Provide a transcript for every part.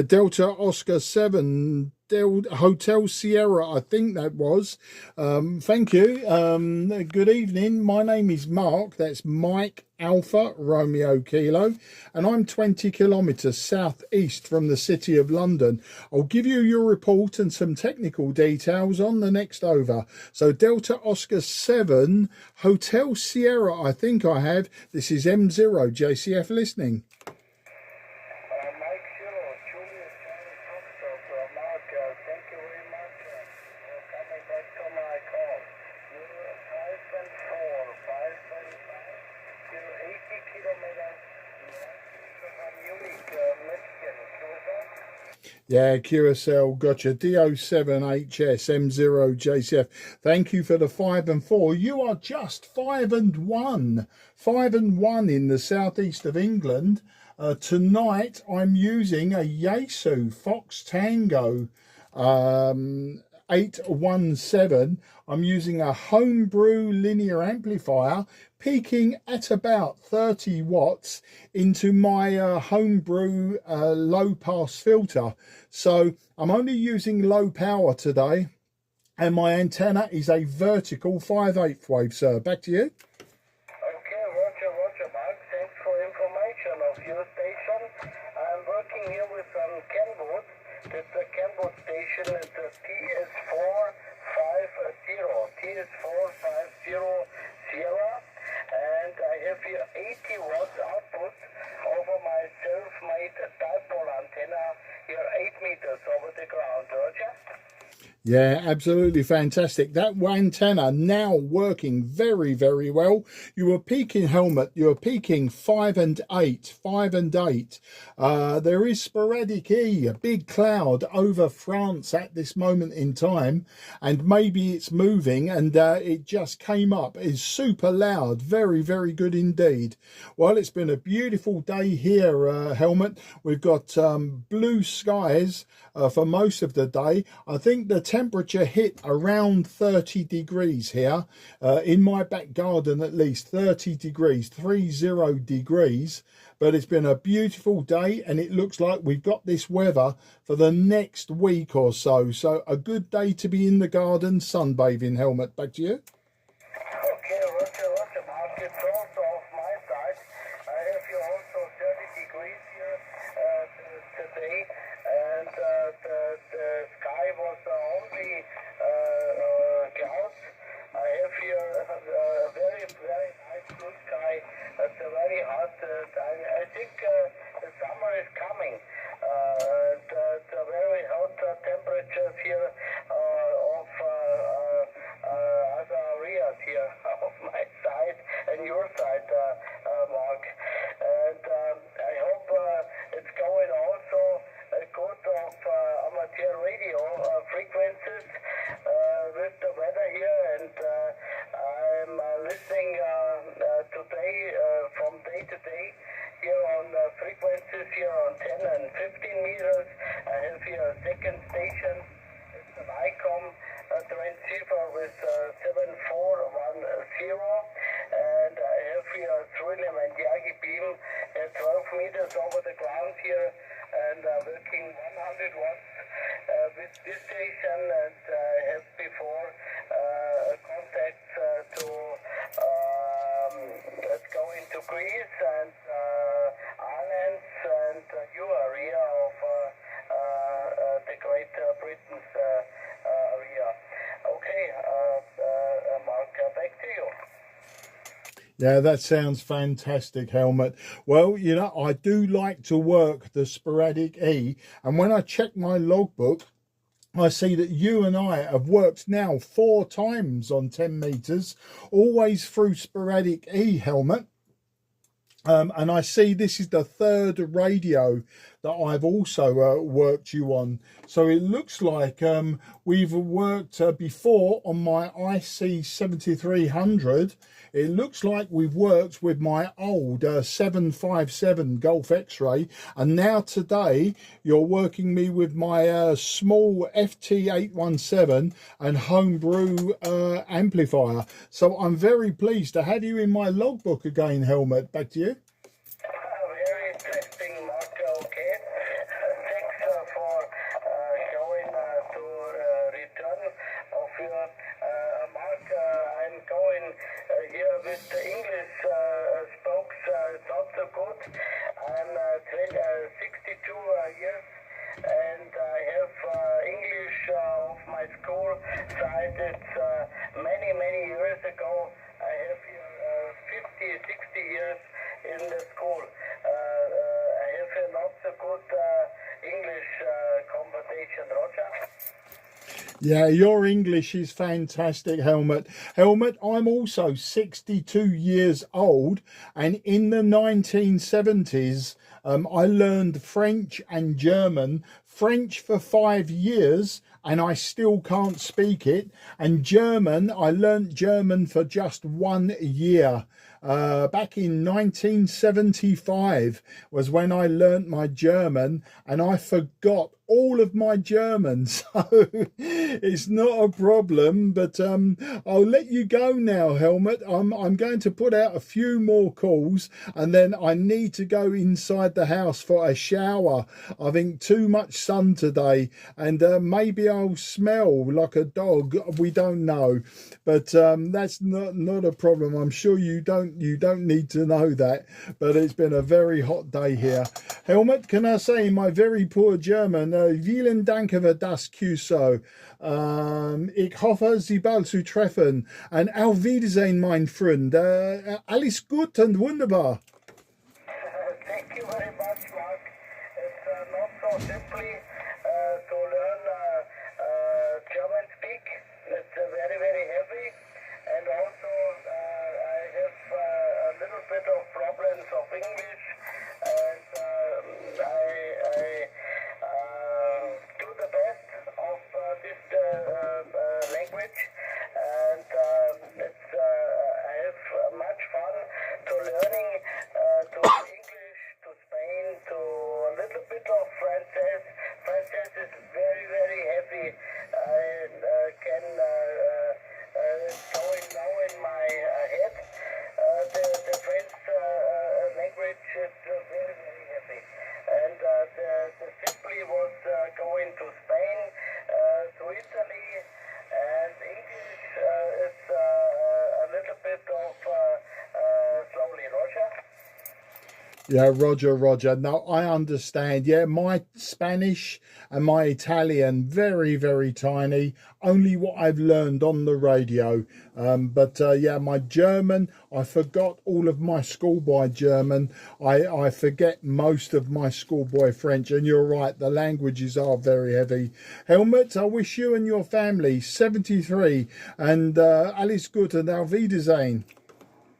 Delta Oscar 7, Hotel Sierra, I think that was. Thank you. Good evening. My name is Mark. That's Mike Alpha Romeo Kilo, and I'm 20 kilometres southeast from the City of London. I'll give you your report and some technical details on the next over. So Delta Oscar 7, Hotel Sierra, I think I have. This is M0 JCF listening. Yeah, QSL, gotcha. DO7HS, M0 JCF. Thank you for the 5 and 4. You are just 5 and 1. 5 and 1 in the southeast of England. Tonight I'm using a Yaesu Fox Tango 817. I'm using a homebrew linear amplifier peaking at about 30 watts into my homebrew low pass filter. So I'm only using low power today, and my antenna is a vertical 5/8 wave, sir. Back to you. Okay, Roger, Mark. Thanks for information of your station. I'm working here with some Kenwood. That's a Kenwood station. It's a TS450 Sierra. And I have here 80 watts output over my self-made dipole antenna here 8 meters over the ground, Roger? Yeah, absolutely fantastic. That antenna now working very, very well. You were peaking, Helmut, you were peaking 5 and 8, 5 and 8. There is sporadic E, a big cloud over France at this moment in time, and maybe it's moving, and it just came up. It's super loud, very, very good indeed. Well, it's been a beautiful day here, Helmut. We've got blue skies for most of the day. I think the temperature hit around 30 degrees here, in my back garden at least, 30 degrees, 30 degrees. But it's been a beautiful day, and it looks like we've got this weather for the next week or so. So a good day to be in the garden sunbathing, Helmut. Back to you. Okay, Roger, Mark. It's also off my side. I have here also 30 degrees here today, and the sky was only clouds. I have here a very, very nice blue sky. It's very hot. I think the summer is coming. The very hot temperatures here of other areas here of my side and your side, Mark. And I hope it's going also good of amateur radio frequencies with the weather here, and I'm listening today from day to day here on frequencies here on 10 and 15 meters. I have here a second station. It's an ICOM transceiver with 7410, and I have here a Trillium and Yagi beam at 12 meters over the ground here, and working 100 watts with this station, and I have before contacts to let's go into Greece and Ireland and your area of the Great Britain's area. Okay, Mark, back to you. Yeah, that sounds fantastic, Helmut. Well, you know, I do like to work the sporadic E, and when I check my logbook, I see that you and I have worked now 4 times on 10 meters, always through sporadic E, Helmut. And I see this is the 3rd radio that I've also worked you on. So it looks like we've worked before on my IC 7300. It looks like we've worked with my old 757 Golf X-ray, and now today you're working me with my small FT-817 and homebrew amplifier. So I'm very pleased to have you in my logbook again, Helmut. Back to you. Very interesting, Mark. Okay. Thanks station, Roger. Yeah, your English is fantastic, Helmut. Helmut, I'm also 62 years old, and in the 1970s, I learned French and German. French for 5 years, and I still can't speak it. And German, I learned German for just 1 year. Back in 1975 was when I learnt my German, and I forgot all of my German, so it's not a problem. But I'll let you go now, Helmut. I'm going to put out a few more calls, and then I need to go inside the house for a shower. I think too much sun today, and maybe I'll smell like a dog. We don't know, but that's not a problem. I'm sure you don't need to know that, but it's been a very hot day here. Helmut, can I say in my very poor German, vielen Dank für das QSO. Ich hoffe, Sie bald zu treffen. Und auf Wiedersehen, mein Freund. Alles gut und wunderbar. Thank you very much, Mark. It's not so simply to learn German speak. It's very, very heavy. And also I have a little bit of problems of English. And I do the best of this language. And it's I have much fun to learning to English, to Spain, to a little bit of French. French is very, very heavy. I can going now in my head. The French language is very, very heavy. And the simply was going to Spain, to Italy, and English is a little bit of slowly, Roger. Yeah, Roger. No, I understand. Yeah, my Spanish and my Italian, very, very tiny. Only what I've learned on the radio. But yeah, my German, I forgot all of my schoolboy German. I forget most of my schoolboy French. And you're right, the languages are very heavy. Helmut, I wish you and your family 73 and alles Gute und auf Wiedersehen.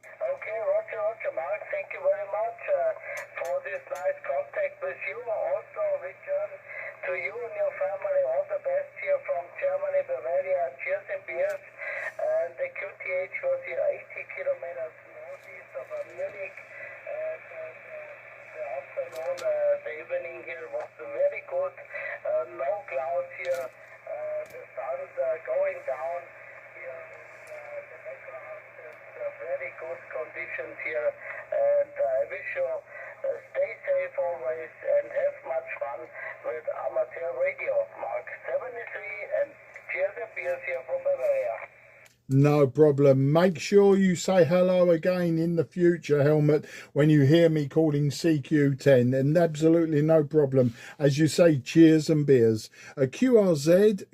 Okay, Roger, Mark, thank you very much for this nice contact with you. Also, return to you and your family all the best here from Germany, Bavaria. Cheers and beers. And the QTH was here 80 kilometers northeast of Munich. And the afternoon, the evening here was very good. No clouds here. The sun going down here. The background is very good conditions here, and I wish you stay safe always and have much fun with amateur radio. Mark 73 and cheers and beers here from Bavaria. No problem. Make sure you say hello again in the future, Helmut, when you hear me calling CQ10, and absolutely no problem. As you say, cheers and beers. QRZ,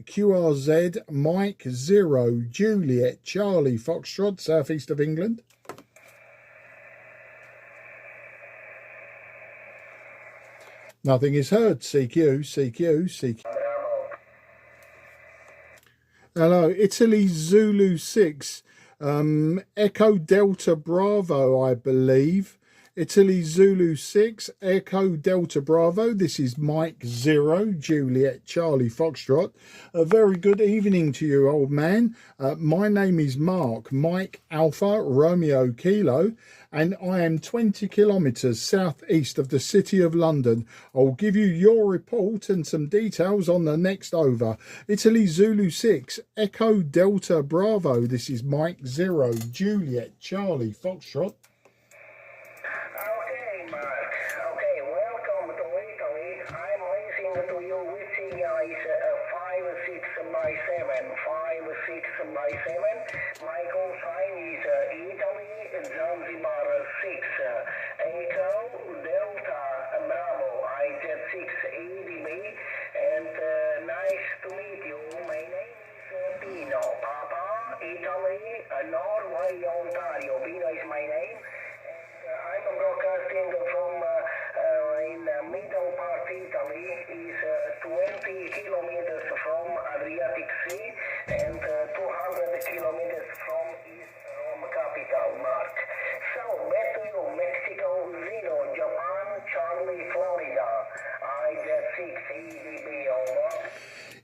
Mike 0, Juliet, Charlie, Foxtrot, southeast of England. Nothing is heard. CQ. Hello, Italy Zulu 6, Echo Delta Bravo, I believe. Italy Zulu 6, Echo Delta Bravo. This is Mike 0, Juliet, Charlie, Foxtrot. A very good evening to you, old man. My name is Mark, Mike Alpha, Romeo Kilo, and I am 20 kilometres southeast of the City of London. I'll give you your report and some details on the next over. Italy Zulu 6, Echo Delta Bravo. This is Mike 0, Juliet, Charlie, Foxtrot. Okay, Mark. Okay, welcome to Italy. I'm listening to you wishing is 56/7. 56/7. My call sign is Italy, Zanzibar 6. Echo Delta Bravo. I get 680B, and nice to meet you. My name is Pino. Papa, Italy, Norway, Ontario. Pino is my name. I'm broadcasting from in middle part Italy, is 20 kilometers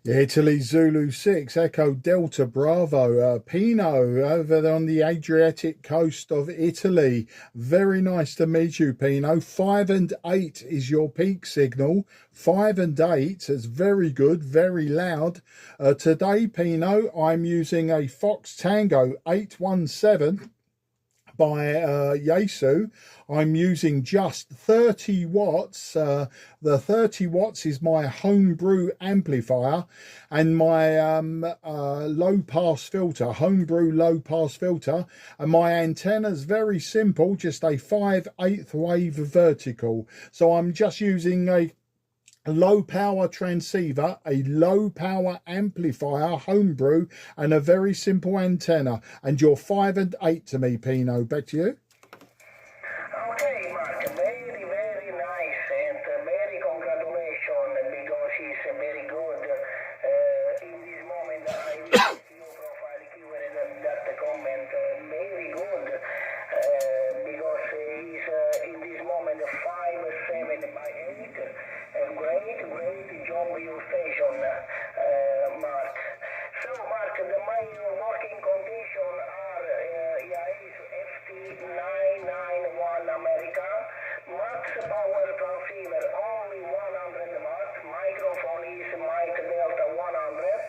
Italy Zulu 6, Echo Delta Bravo, Pinot over there on the Adriatic coast of Italy. Very nice to meet you, Pinot. 5 and 8 is your peak signal. 5 and 8 is very good, very loud. Today, Pinot, I'm using a Fox Tango 817 by Yaesu. I'm using just 30 watts. The 30 watts is my homebrew amplifier, and my low pass filter, homebrew low pass filter, and my antenna's very simple, just a 5/8 wave vertical. So I'm just using a low power transceiver, a low power amplifier, homebrew, and a very simple antenna. And you're 5 and 8 to me, Pinot. Back to you. Okay, Mark, very, very nice, and very congratulations, because it's very good. In this moment, I will see your profile here and that comment, very good, because it's in this moment 5/7 by 8. Great job you station, Mark. So, Mark, my working conditions are Yaesu FT-817 America, max power transceiver only 100 watts, microphone is mic delta 100,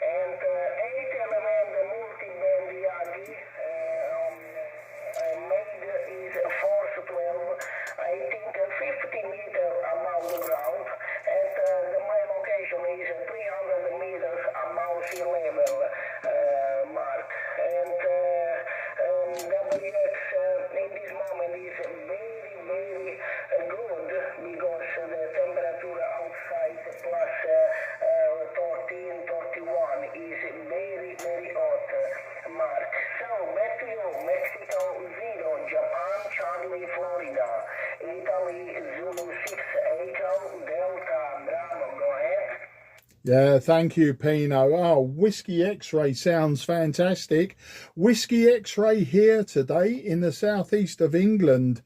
and 8-element multi-band Yagi, made is force 12, I think 50 meters above the ground, and my location is 300 meters above sea level, Mark. And WX in this moment is very, very good, because the temperature outside plus 13, 31 is very, very hot, Mark. So back to you. Mexico 0, Japan Charlie Florida, Italy Zulu 6 Echo Delta Bravo. Go ahead. Yeah, thank you, Pinot. Oh, Whiskey X-Ray sounds fantastic. Whiskey X-Ray here today in the southeast of England,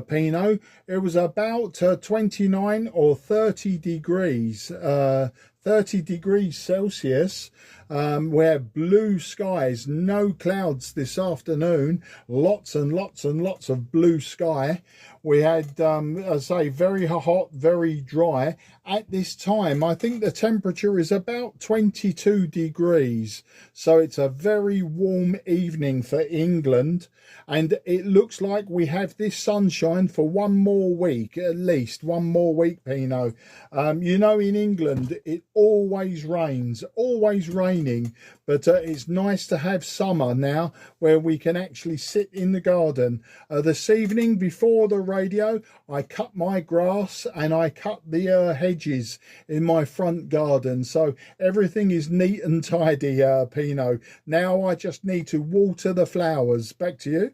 Pinot. It was about 29 or 30 degrees, 30 degrees Celsius. We had blue skies, no clouds this afternoon, lots and lots and lots of blue sky. We had, as I say, very hot, very dry. At this time, I think the temperature is about 22 degrees. So it's a very warm evening for England. And it looks like we have this sunshine for one more week, at least one more week, Pinot. You know, in England, it always rains, always raining. But it's nice to have summer now, where we can actually sit in the garden. This evening, before the radio, I cut my grass and I cut the hedges in my front garden. So everything is neat and tidy, Pinot. Now I just need to water the flowers. Back to you. Okay,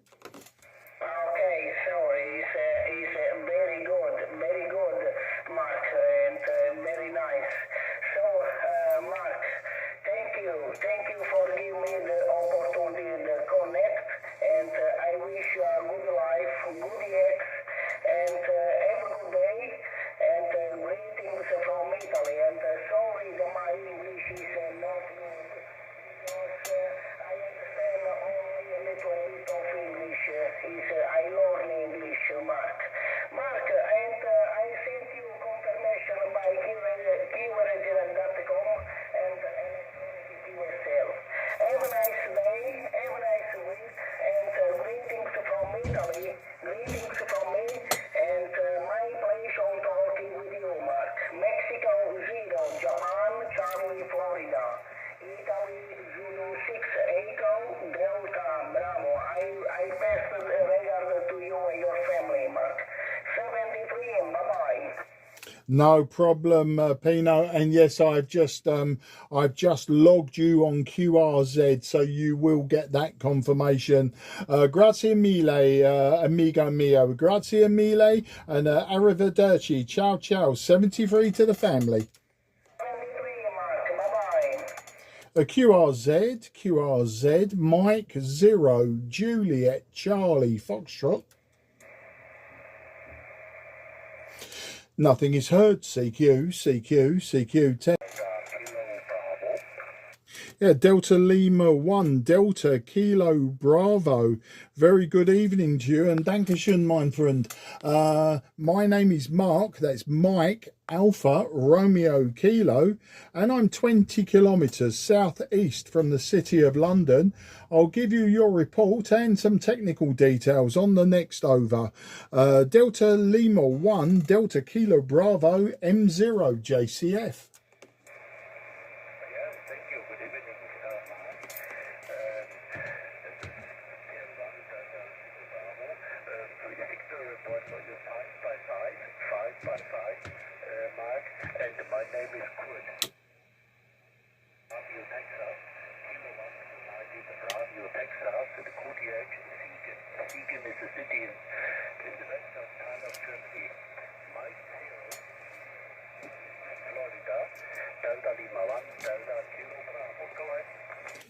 so it's very good, Mark, and very nice. So, Mark, thank you for giving me the opportunity to connect, and I wish you a good life, good ex, and have a good day, and greetings from Italy. And sorry that my English is not good, because I understand only a little bit of English. I learn English, Mark. Mark, and I sent you confirmation by keyword.com and electronic yourself. Have a nice day, have a nice week, and greetings from Italy, greetings from me, and my pleasure talking with you, Mark. Mexico 0, Japan Charlie Florida, Italy Zulu 6 Echo Delta Bravo. I pass the regard to you and your family, Mark. 73, bye-bye. No problem, Pinot. And yes, I've just logged you on QRZ, so you will get that confirmation. Grazie mille, amigo mio. Grazie mille, and arrivederci. Ciao, ciao. 73 to the family. 73, Mark. Bye-bye. QRZ, Mike 0, Juliet, Charlie, Foxtrot. Nothing is heard. CQ10. Yeah, Delta Lima 1, Delta Kilo Bravo. Very good evening to you, and Dankeschön, mein Freund. My name is Mark, that's Mike Alpha Romeo Kilo, and I'm 20 kilometres southeast from the City of London. I'll give you your report and some technical details on the next over. Delta Lima 1, Delta Kilo Bravo M0 JCF. CQ is a city in the western part of Germany. Mike Florida, Delta Lima 1, Delta Kilo Bravo. Go ahead.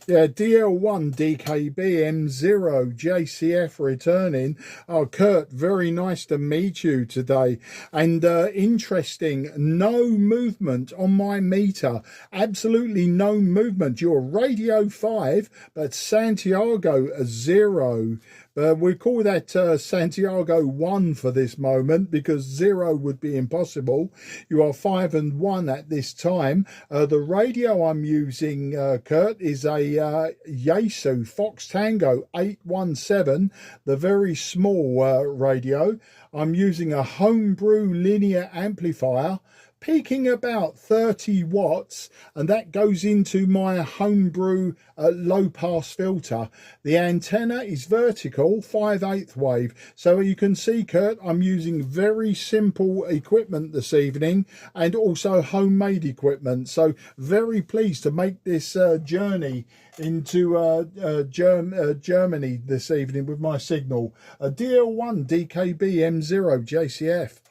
Yeah, DL1 DKB M0 JCF returning. Oh, Kurt, very nice to meet you today. And interesting, no movement on my meter. Absolutely no movement. You're Radio 5, but Santiago 0. We call that Santiago 1 for this moment, because 0 would be impossible. You are 5 and 1 at this time. The radio I'm using, Kurt, is a Yaesu Fox Tango 817, the very small radio. I'm using a homebrew linear amplifier, peaking about 30 watts, and that goes into my homebrew low pass filter. The antenna is vertical 5/8 wave, so you can see, Kurt, I'm using very simple equipment this evening, and also homemade equipment. So very pleased to make this journey into Germany this evening with my signal. DL1 DKB M0 JCF.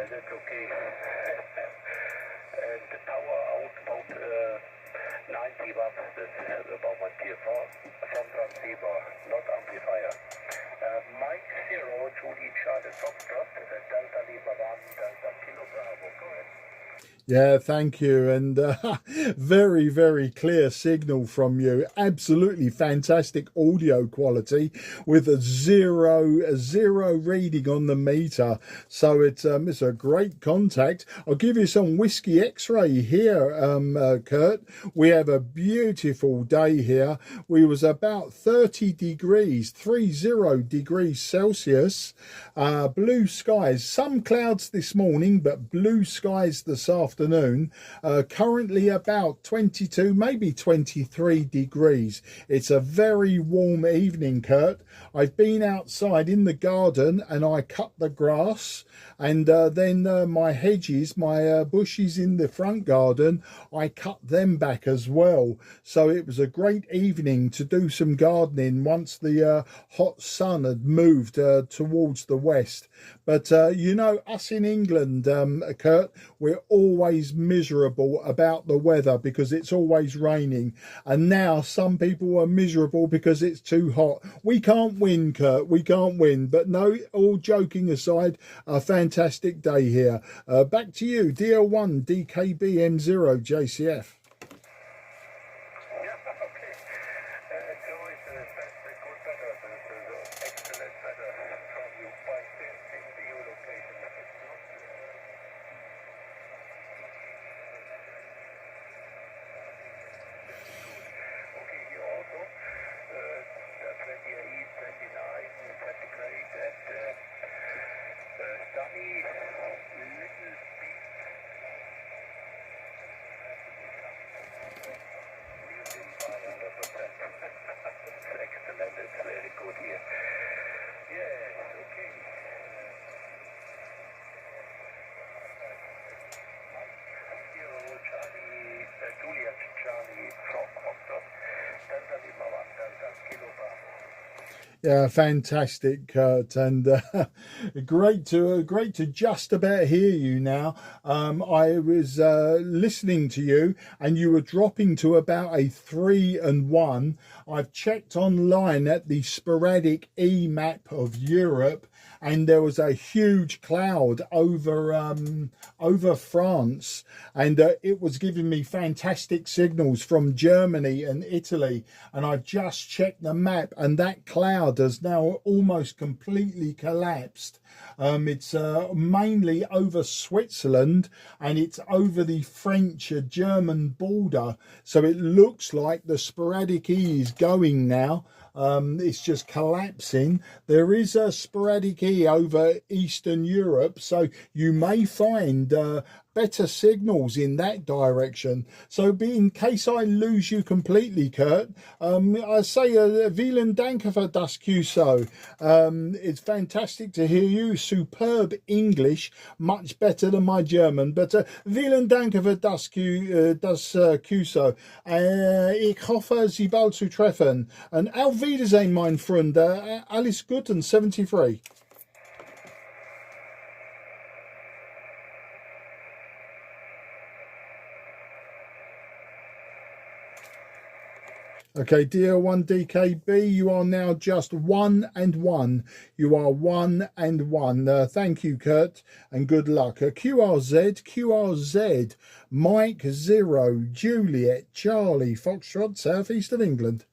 That's okay. And the power output 90 watts. That's about my tier 4 from transceiver, not amplifier. Mike 0, Judy Charlie Foxtrot, Delta Lima 1, Delta Kilo Bravo. Go ahead. Yeah, thank you. And very, very clear signal from you. Absolutely fantastic audio quality with a zero reading on the meter. So it's a great contact. I'll give you some whiskey x-ray here, Kurt. We have a beautiful day here. We was about 30 degrees Celsius. Blue skies, some clouds this morning, but blue skies this afternoon. Currently about 22, maybe 23 degrees. It's a very warm evening, Kurt. I've been outside in the garden and I cut the grass, and then my hedges, my bushes in the front garden, I cut them back as well. So it was a great evening to do some gardening once the hot sun had moved towards the west. But you know, us in England, Kurt, we're always miserable about the weather because it's always raining, and now some people are miserable because it's too hot. We can't win, Kurt, we can't win. But no, all joking aside, a fantastic day here. Back to you, DL1 DKB M0 JCF. Yeah, fantastic, Kurt, and great to just about hear you now. I was listening to you, and you were dropping to about a 3-1. I've checked online at the sporadic E map of Europe, and there was a huge cloud over France, and it was giving me fantastic signals from Germany and Italy. And I've just checked the map, and that cloud has now almost completely collapsed. It's mainly over Switzerland, and it's over the French-German border. So it looks like the sporadic E is going now. It's just collapsing. There is a sporadic E over Eastern Europe, so you may find better signals in that direction. So in case I lose you completely, Kurt, I say vielen Dank für das QSO. It's fantastic to hear you. Superb English, much better than my German. But vielen Dank für das QSO. Ich hoffe, Sie bald zu treffen. Und auf Wiedersehen, mein Freund. Alles gut und 73. Okay, DR1DKB, you are now just 1-1. You are 1-1. Thank you, Kurt, and good luck. QRZ, Mike 0, Juliet, Charlie, Foxtrot, South East of England.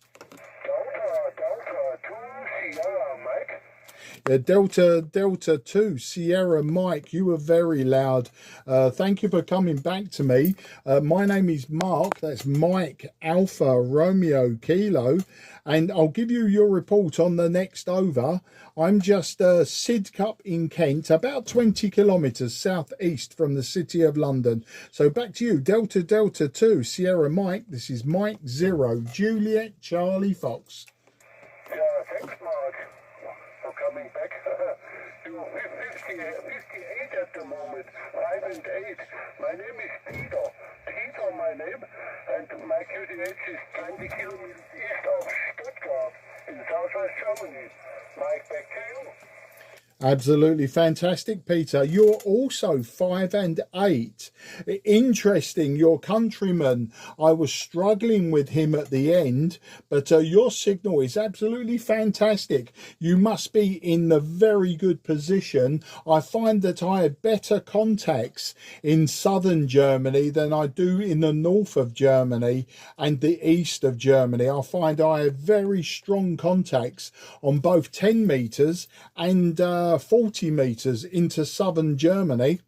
Delta 2, Sierra Mike, you were very loud. Thank you for coming back to me. My name is Mark, that's Mike Alpha Romeo Kilo, and I'll give you your report on the next over. I'm just Sidcup in Kent, about 20 kilometres southeast from the city of London. So back to you, Delta 2, Sierra Mike, this is Mike 0, Juliet, Charlie Fox. Yeah, thanks, Mark. Coming back to 58 at the moment, 5 and 8. My name is Peter, my name, and my QTH is 20 kilometers east of Stuttgart in southwest Germany. Mike, back to you. Absolutely fantastic, Peter. You're also 5 and 8. Interesting, your countryman. I was struggling with him at the end, but your signal is absolutely fantastic. You must be in the very good position. I find that I have better contacts in southern Germany than I do in the north of Germany and the east of Germany. I find I have very strong contacts on both 10 meters and 40 meters into southern Germany.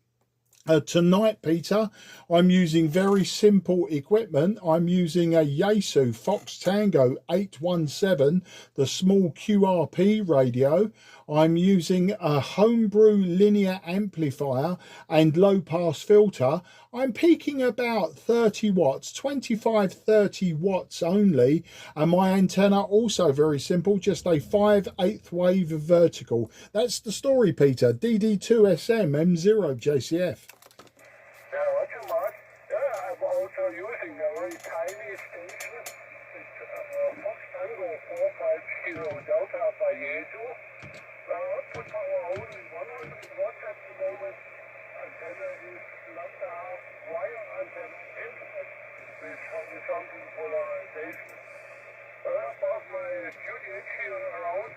Tonight, Peter, I'm using very simple equipment. I'm using a Yaesu Fox Tango 817, the small QRP radio. I'm using a homebrew linear amplifier and low pass filter. I'm peaking about 30 watts, 25-30 watts only. And my antenna also very simple, just a 5/8 wave vertical. That's the story, Peter. DD2SM M0 JCF. I'm also using a very tiny station. It's Fox Tango 450 Delta by Yaesu. Output power only 100 watts at the moment. Antenna is not a half wire antenna with horizontal polarization. About my QTH here around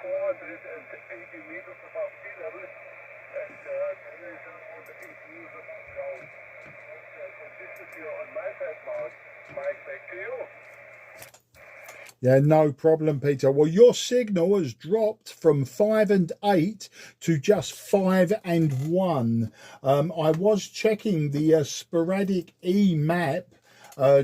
480 meters above sea level, and antenna is around 8 meters above ground. Consistency on my side, Mark. Mike, back to you. Yeah, no problem, Peter. Well, your signal has dropped from 5 and 8 to just 5 and 1. I was checking the sporadic E map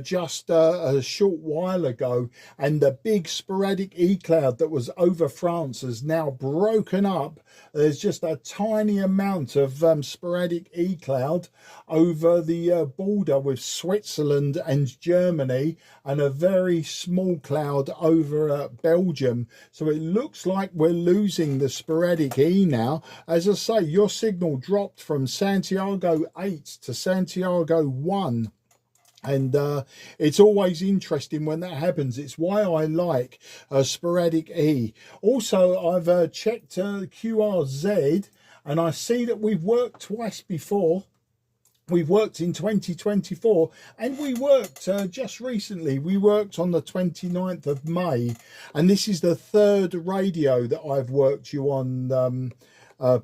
just a short while ago, and the big sporadic E cloud that was over France has now broken up. There's just a tiny amount of sporadic E cloud over the border with Switzerland and Germany, and a very small cloud over Belgium. So it looks like we're losing the sporadic E now. As I say, your signal dropped from Santiago 8 to Santiago 1. And it's always interesting when that happens. It's why I like Sporadic E. Also, I've checked QRZ, and I see that we've worked twice before. We've worked in 2024, and we worked just recently. We worked on the 29th of May, and this is the third radio that I've worked you on,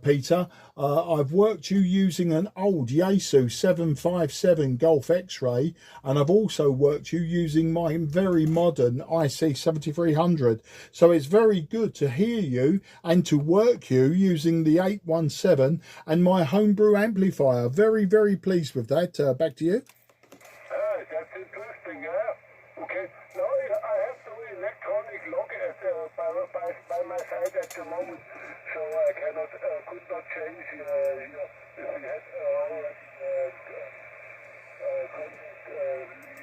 Peter. I've worked you using an old Yaesu 757 Golf X-ray, and I've also worked you using my very modern IC 7300. So it's very good to hear you and to work you using the 817 and my homebrew amplifier. Very, very pleased with that. Back to you. That's interesting, yeah. Okay, now I have the electronic log by my side at the moment, so I could not change if we had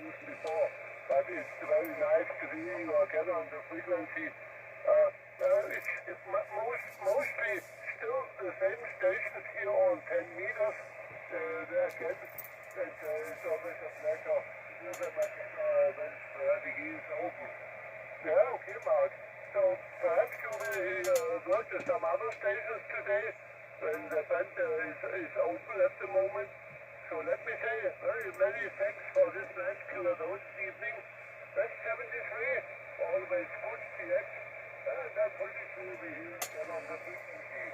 used before. But it's very nice to hear you again on the frequency. It's mostly still the same stations here on 10 meters. There again, it's always a pleasure to do them again when the is open. Yeah, okay, Mark. So perhaps you will work with some other stations today when the band is open at the moment. So let me say very many thanks for this nice Q&A evening. Best 73, always good CX. That's pretty cool to be here again on the frequency.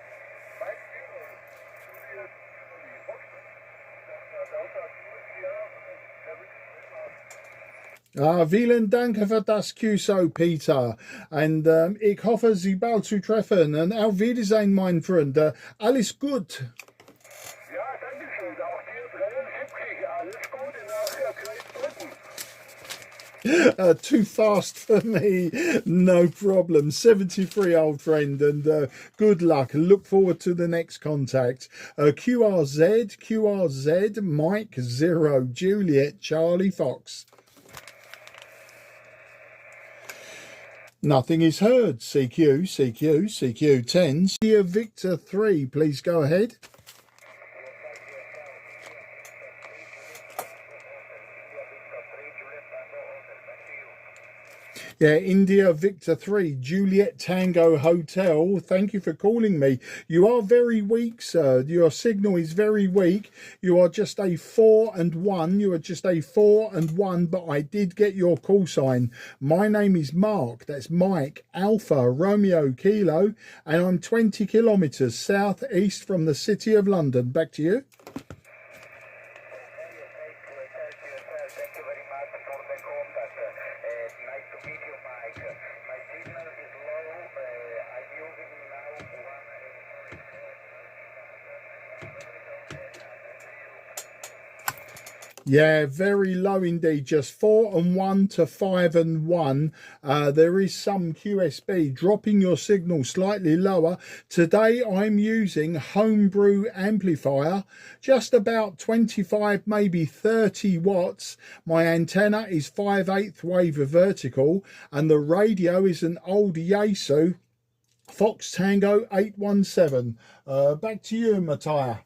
Mike Zero, Julius, Foxtrot, Delta 2, Sierra, 73. Vielen Dank für das QSO, Peter. Und ich hoffe, Sie bald zu treffen. Und auf Wiedersehen, mein Freund. Alles gut. Ja, danke schön. Auch dir 73. Alles Gute nach Great Britain. Too fast for me. No problem. 73, old friend. And good luck. Look forward to the next contact. QRZ, Mike 0, Juliet, Charlie Fox. Nothing is heard. CQ10. India Victor 3, please go ahead. Yeah, India Victor 3, Juliet Tango Hotel. Thank you for calling me. You are very weak, sir. Your signal is very weak. You are just a 4 and 1. You are just a 4 and 1, but I did get your call sign. My name is Mark. That's Mike Alpha Romeo Kilo, and I'm 20 kilometers southeast from the city of London. Back to you. Yeah, very low indeed, just 4 and 1 to 5 and 1. There is some QSB dropping your signal slightly lower. Today I'm using homebrew amplifier, just about 25, maybe 30 watts. My antenna is 5/8 wave vertical, and the radio is an old Yaesu Fox Tango 817. Back to you, Mattia.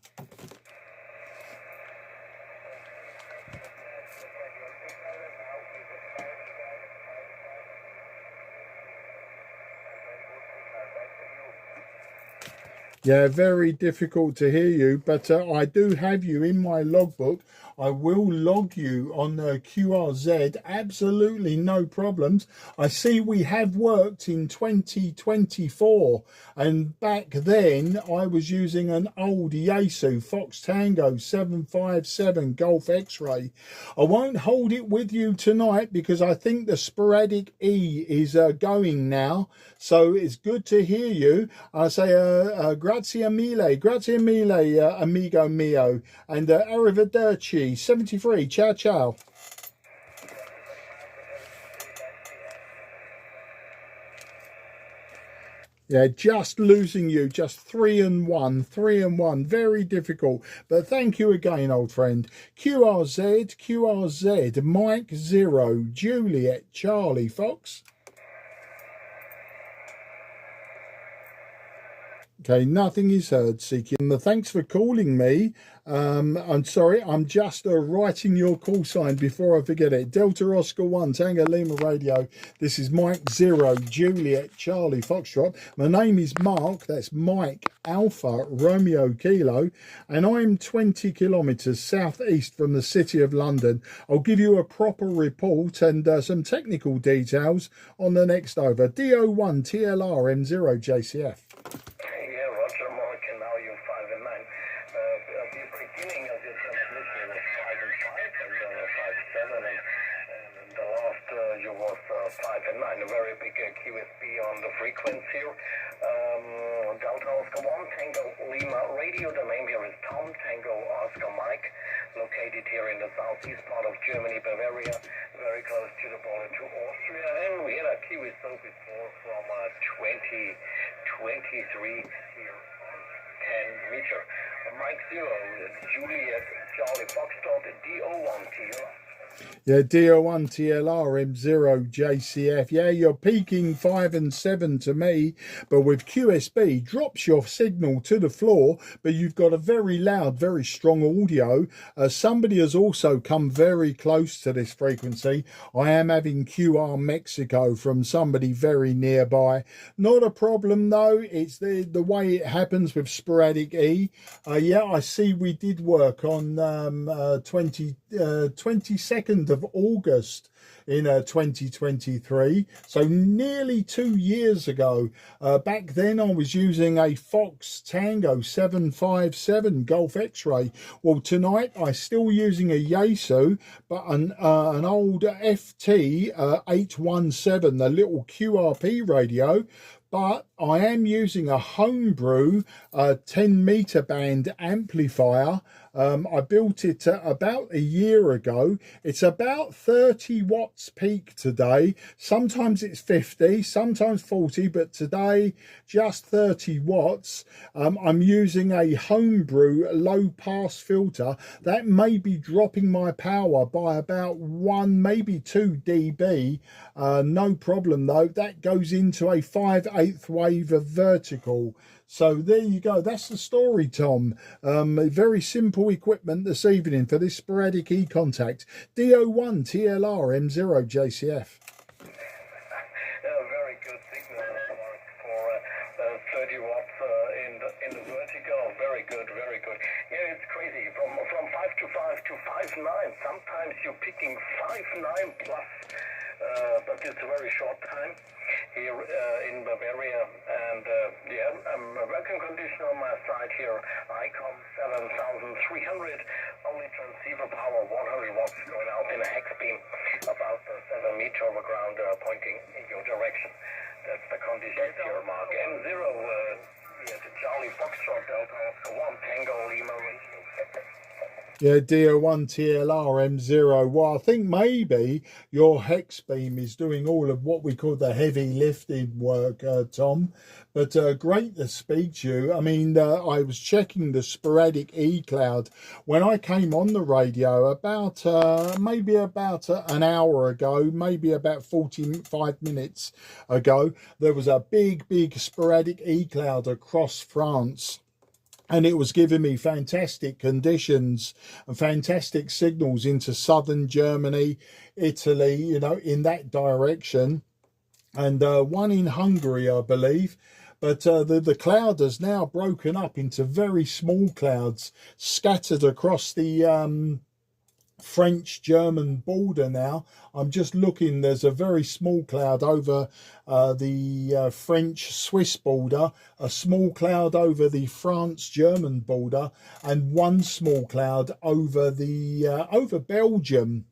Yeah, very difficult to hear you, but I do have you in my logbook. I will log you on QRZ, absolutely no problems. I see we have worked in 2024, and back then I was using an old Yaesu Fox Tango 757 Golf X-ray. I won't hold it with you tonight because I think the Sporadic E is going now, so it's good to hear you. I say grazie mille, amigo mio, and arrivederci. 73, ciao ciao. Yeah, just losing you, just 3 and 1, very difficult. But thank you again, old friend. QRZ, Mike 0, Juliet, Charlie Fox. Okay, nothing is heard, CQ. Thanks for calling me. I'm sorry, I'm just writing your call sign before I forget it. Delta Oscar 1, Tango Lima Radio. This is Mike 0, Juliet Charlie Foxtrot. My name is Mark, that's Mike Alpha Romeo Kilo, and I'm 20 kilometres southeast from the City of London. I'll give you a proper report and some technical details on the next over. DO1 TLR M0 JCF. Yeah, Roger, Mark, and now you're 5 and 9. At the beginning of your transmission was 5 and 5 and 5 7, and the last you was 5 and 9. A very big QSB on the frequency here. Delta Oscar 1, Tango Lima Radio. The name here is Tom, Tango Oscar Mike, located here in the southeast part of Germany, Bavaria, very close to the border to Austria. And we had a QSO before from 2023 here on 10 meter. Mike 0, Juliet Charlie Foxtrot, DO1 TLR. Yeah, DO1 TLR M0 JCF. Yeah, you're peaking 5 and 7 to me, but with QSB drops your signal to the floor, but you've got a very loud, very strong audio. Somebody has also come very close to this frequency. I am having QR Mexico from somebody very nearby. Not a problem though. It's the way it happens with sporadic E. Yeah, I see we did work on 22nd of August in 2023, so nearly 2 years ago. Back then I was using a Fox Tango 757 Golf X-ray. Well, tonight I'm still using a Yaesu, but an old FT-817, the little QRP radio. But I am using a homebrew 10 meter band amplifier. I built it about a year ago. It's about 30 watts peak today. Sometimes it's 50, sometimes 40, but today just 30 watts. I'm using a homebrew low pass filter that may be dropping my power by about 1, maybe 2 dB. No problem though. That goes into a 5/8 wave of vertical. So there you go. That's the story, Tom. Very simple equipment this evening for this sporadic E-contact. DO1 TLR M0 JCF. Very good signal, Mark, for 30 watts in the vertical. Very good, very good. Yeah, it's crazy. From 5 to 5 to 5.9. Sometimes you're picking 5.9 plus, but it's a very short time here in Bavaria, and yeah, working condition on my side here. ICOM 7300, only transceiver power 100 watts going out in a hex beam, about 7 meter over ground, pointing in your direction. That's the condition here, Mark. M0, yeah, the Charlie Foxtrot Delta Oscar 1 Tango Lima Radio. Yeah, DO1 TLR M0. Well, I think maybe your hex beam is doing all of what we call the heavy lifting work, Tom. But great to speak to you. I mean, I was checking the sporadic E cloud when I came on the radio about maybe about an hour ago, maybe about 45 minutes ago. There was a big sporadic E cloud across France. And it was giving me fantastic conditions and fantastic signals into southern Germany, Italy, you know, in that direction. And one in Hungary, I believe. But the cloud has now broken up into very small clouds scattered across the French-German border now. I'm just looking, there's a very small cloud over the French-Swiss border, a small cloud over the France-German border, and one small cloud over the over Belgium.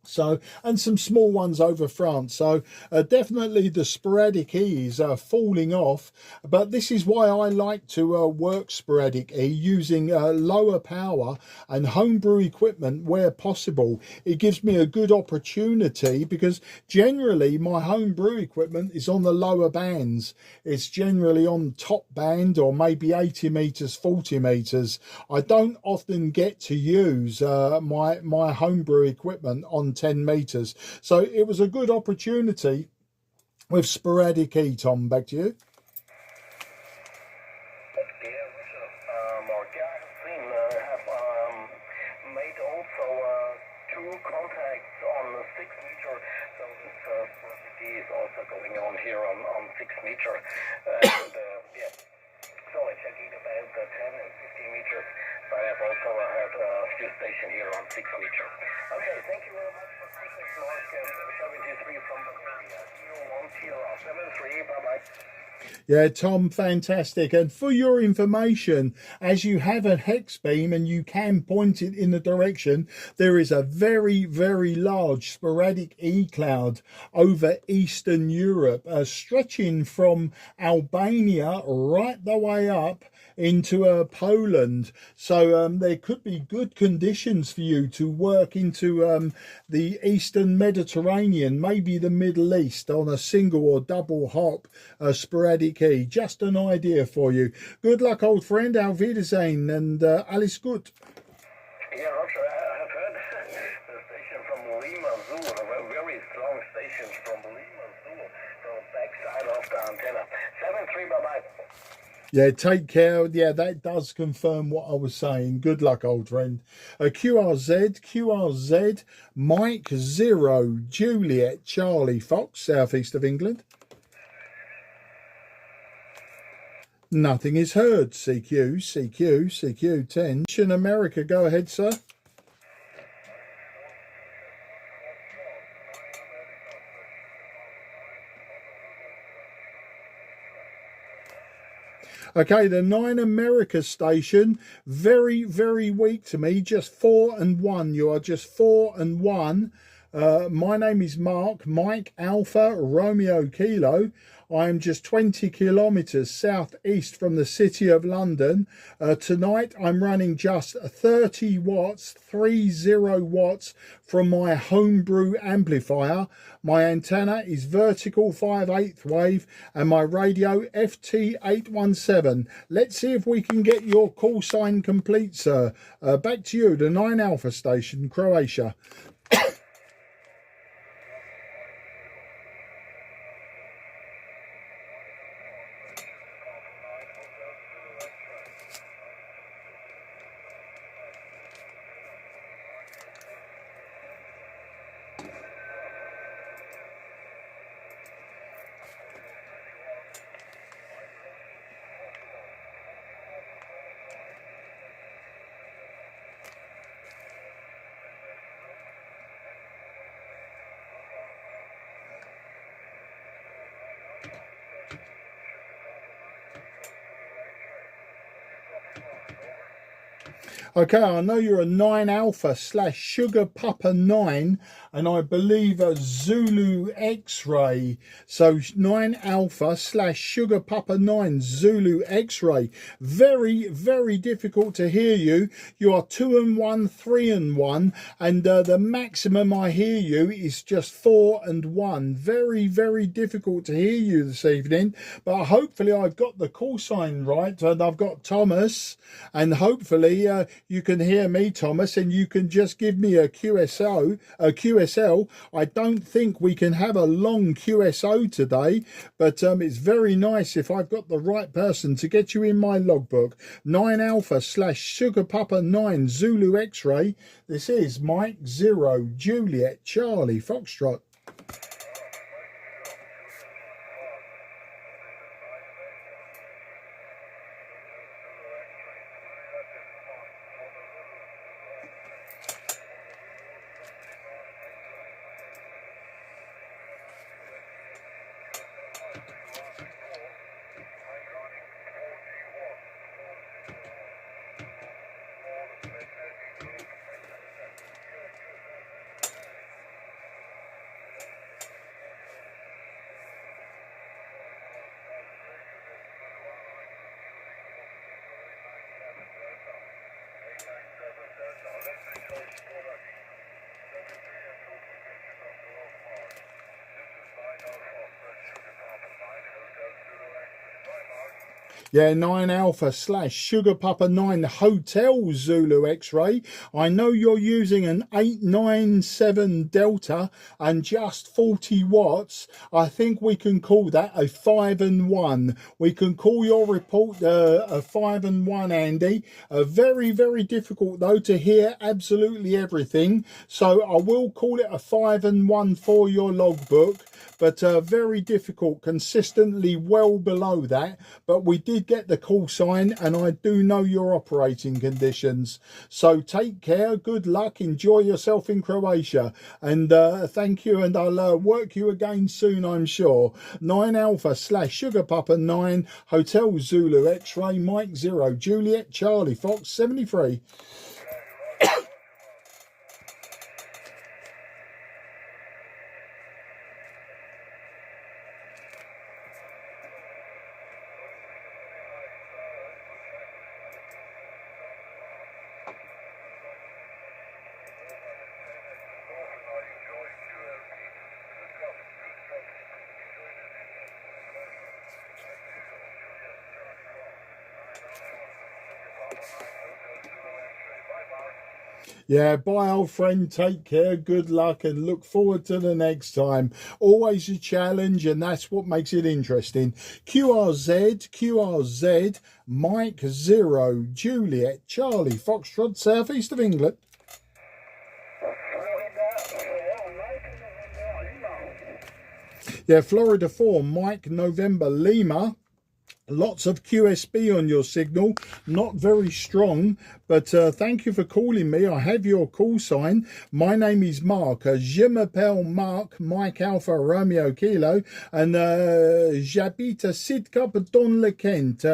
So, and some small ones over France. So definitely the sporadic E is falling off, but this is why I like to work sporadic E using lower power and homebrew equipment where possible. It gives me a good opportunity because generally my homebrew equipment is on the lower bands. It's generally on top band or maybe 80 meters, 40 meters. I don't often get to use my homebrew equipment on 10 meters, so it was a good opportunity with sporadic E. Tom, back to you. meter. And yeah, so I'm checking about 10 and 15 meters. But I've also had a few stations here on 6 meters. Okay, thank you very much for speaking, Mark, and 73 from Bulgaria. 01073, bye-bye. Yeah, Tom, fantastic. And for your information, as you have a hex beam and you can point it in the direction, there is a very, very large sporadic E-cloud over Eastern Europe, stretching from Albania right the way up into Poland. So there could be good conditions for you to work into the Eastern Mediterranean, maybe the Middle East, on a single or double hop sporadic E. Just an idea for you. Good luck, old friend. Auf Wiedersehen and alles gut. Yeah, Roger, I've heard the station from Lima Zoo, a very strong station from Lima Zoo, from the backside of the antenna. 7-3, bye-bye. Yeah, take care. Yeah, that does confirm what I was saying. Good luck, old friend. QRZ, Mike 0, Juliet, Charlie, Fox, southeast of England. Nothing is heard. CQ10. In America, go ahead, sir. Okay, the 9 America station, very, very weak to me. Just 4 and 1. You are just 4 and 1. My name is Mark, Mike Alpha Romeo Kilo. I am just 20 kilometers southeast from the city of London. Tonight I'm running just 30 watts, 30 watts from my homebrew amplifier. My antenna is vertical 5/8 wave and my radio FT-817. Let's see if we can get your call sign complete, sir. Back to you, the 9 Alpha station, Croatia. Okay, I know you're a 9 Alpha / Sugar Papa 9, and I believe a Zulu X-ray. So 9 Alpha / Sugar Papa 9 Zulu X-ray. Very, very difficult to hear you. You are 2 and 1, 3 and 1, and the maximum I hear you is just 4 and 1. Very, very difficult to hear you this evening, but hopefully I've got the call sign right, and I've got Thomas, and hopefully you can hear me, Thomas, and you can just give me a QSL. I don't think we can have a long QSO today, but it's very nice if I've got the right person to get you in my logbook. 9 Alpha / Sugar Papa 9 Zulu X-ray. This is Mike 0, Juliet, Charlie, Foxtrot. Yeah, 9 Alpha / Sugar Papa 9 Hotel Zulu X-ray. I know you're using an 897 Delta and just 40 watts. I think we can call that a 5 and 1. We can call your report a 5 and 1, Andy. Very, very difficult though to hear absolutely everything. So I will call it a 5 and 1 for your logbook. But very difficult, consistently well below that. But we did get the call sign, and I do know your operating conditions. So take care, good luck, enjoy yourself in Croatia, and thank you, and I'll work you again soon, I'm sure. 9 Alpha / Sugar Papa 9 Hotel Zulu X-ray Mike 0 Juliet Charlie Fox 73. Yeah, bye old friend, take care, good luck, and look forward to the next time. Always a challenge, and that's what makes it interesting. QRZ, Mike 0 Juliet Charlie Foxtrot, southeast of England. Yeah, Florida 4 Mike November Lima. Lots of QSB on your signal, not very strong, but thank you for calling me. I have your call sign. My name is Mark, Je m'appelle Mark, Mike Alpha Romeo Kilo, and j'habite à Sidcup dans le Kent,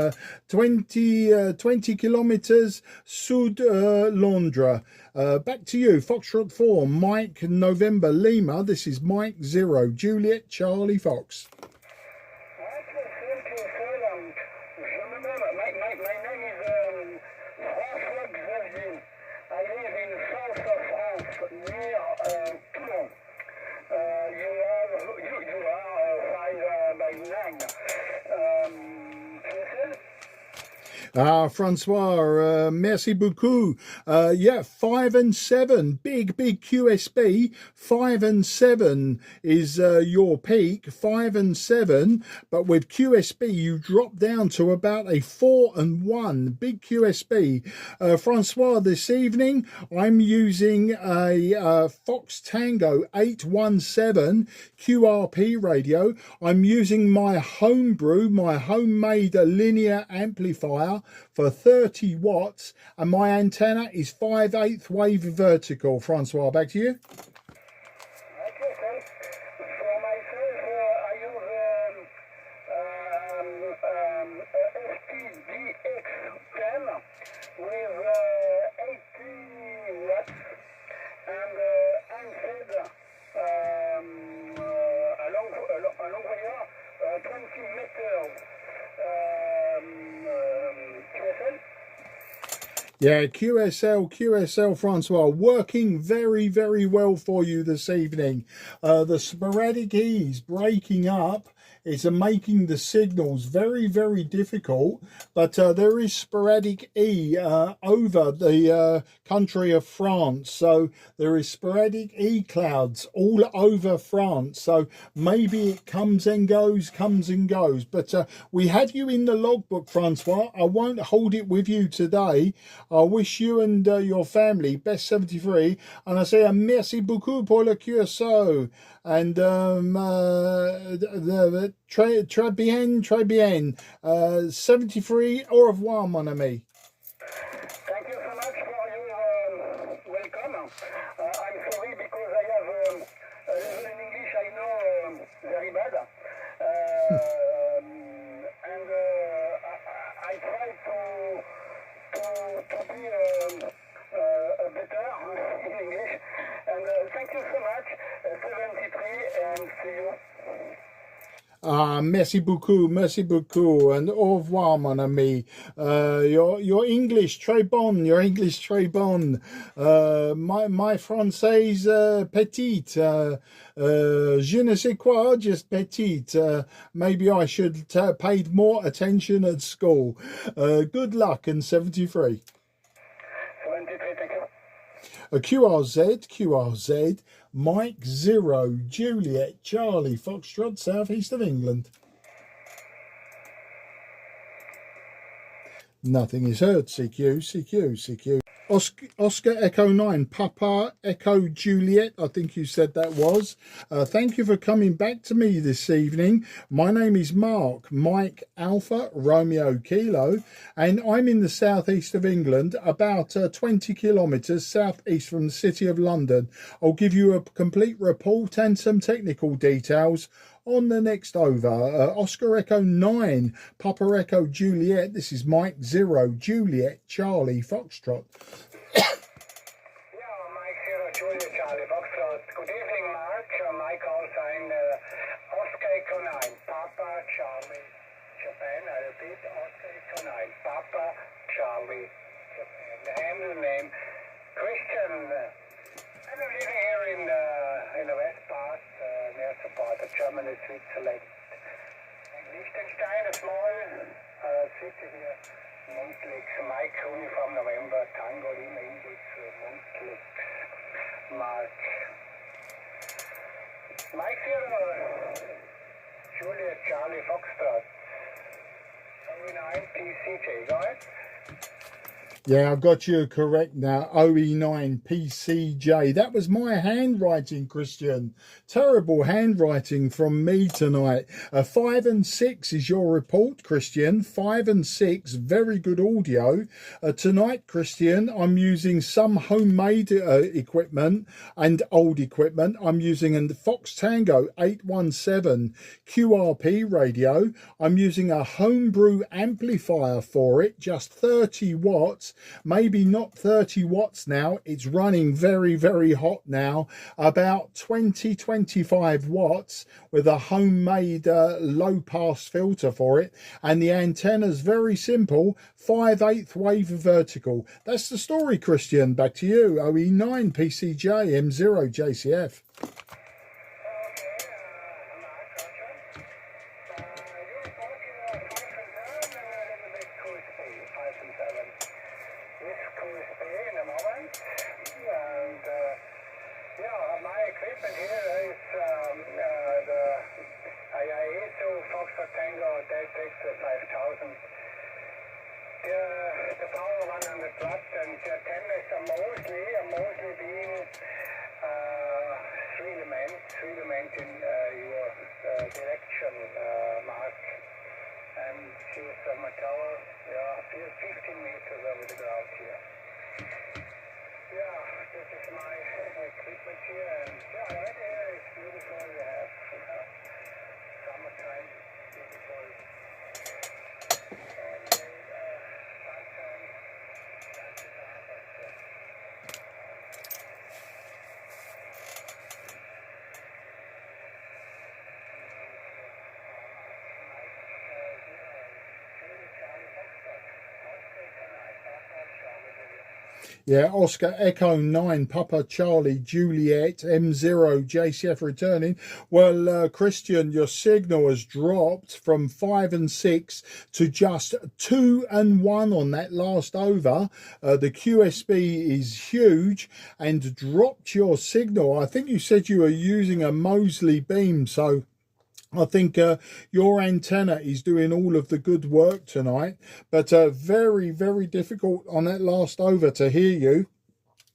20 kilometers sud Londres. Back to you, Foxtrot 4, Mike November Lima. This is Mike 0 Juliet Charlie Fox. Francois, merci beaucoup. Yeah, 5 and 7, big QSB. 5 and 7 is your peak, 5 and 7, but with QSB you drop down to about a 4 and 1, big QSB. Francois, this evening I'm using a Fox Tango 817 QRP radio. I'm using my homebrew, my homemade linear amplifier for 30 watts, and my antenna is 5/8 wave vertical. Francois, back to you. FT-817 with 80 watts and antenna a long wire, 20 meters. QSL? Yeah, QSL, Francois, working very, very well for you this evening. The sporadic E's breaking up. It's making the signals very, very difficult, but there is sporadic E over the country of France. So there is sporadic E clouds all over France. So maybe it comes and goes. But we have you in the logbook, Francois. I won't hold it with you today. I wish you and your family best 73. And I say merci beaucoup pour le QSO. And très bien. 73, au revoir, mon ami. Thank you so much for your welcome. I'm sorry because I have a level in English I know very bad. And I try to be better in English. And thank you so much, 73, and see you. Ah, merci beaucoup, and au revoir, mon ami. Your English, très bon, your English, très bon. My français, petite. Je ne sais quoi, just petite. Maybe I should paid more attention at school. Good luck, and 73. 73, thank you. QRZ, Mike 0, Juliet, Charlie, Foxtrot, South East of England. Nothing is heard. CQ. Oscar Echo 9, Papa Echo Juliet, I think you said that was. Thank you for coming back to me this evening. My name is Mark, Mike Alpha Romeo Kilo, and I'm in the southeast of England, about 20 kilometres southeast from the city of London. I'll give you a complete report and some technical details on the next over. Oscar Echo 9, Papa Echo Juliet. This is Mike 0, Juliet, Charlie, Foxtrot. Yeah, Mike 0, Juliet, Charlie, Foxtrot. Good evening, Mark. My call sign Oscar Echo 9, Papa Charlie, Japan. I repeat, Oscar Echo 9, Papa Charlie, Japan. The handle name, Christian. I'm living here in the west part, near the border, Germany, Switzerland, and Liechtenstein, a small city here, Montlix, Mike, Uniform November, Tango, Lima, Index, Montlix, Mark. Mike 0, Juliet, Charlie, Foxtrot, 9 PCJ, go ahead. Yeah, I got you correct now. OE9 PCJ. That was my handwriting, Christian. Terrible handwriting from me tonight. 5 and 6 is your report, Christian. 5 and 6, very good audio. Tonight, Christian, I'm using some homemade equipment and old equipment. I'm using a Fox Tango 817 QRP radio. I'm using a homebrew amplifier for it, just 30 watts. Maybe not 30 watts now. It's running very, very hot now. About 20-25 watts with a homemade low pass filter for it. And the antenna's very simple, 5/8 wave vertical. That's the story, Christian. Back to you. OE9 PCJ M0 JCF. The power 100 watt and the antennas are mostly being three element in your direction, Mark. And here's my tower, yeah, 15 meters over the ground here. Yeah, this is my equipment here, and yeah, right here is beautiful. You have summertime, beautiful. Yeah, Oscar Echo 9, Papa Charlie, Juliet, M0, JCF returning. Well, Christian, your signal has dropped from 5 and 6 to just 2 and 1 on that last over. The QSB is huge and dropped your signal. I think you said you were using a Mosley beam, so I think your antenna is doing all of the good work tonight, but very, very difficult on that last over to hear you.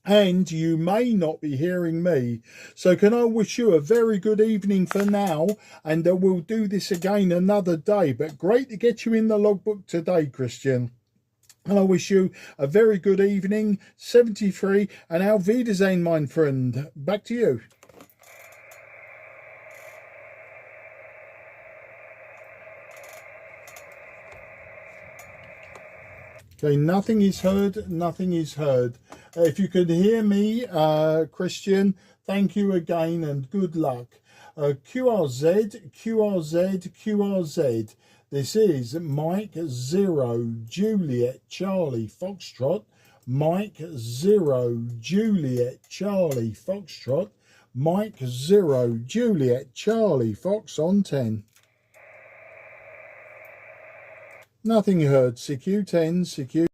And you may not be hearing me. So can I wish you a very good evening for now, and we'll do this again another day. But great to get you in the logbook today, Christian. And I wish you a very good evening, 73, and auf Wiedersehen, mein friend. Back to you. Okay, nothing is heard, nothing is heard. If you could hear me, Christian, thank you again and good luck. QRZ, QRZ, QRZ. This is Mike 0 Juliet Charlie Foxtrot, Mike 0 Juliet Charlie Foxtrot, Mike 0 Juliet Charlie Fox on 10. Nothing heard, CQ10, CQ.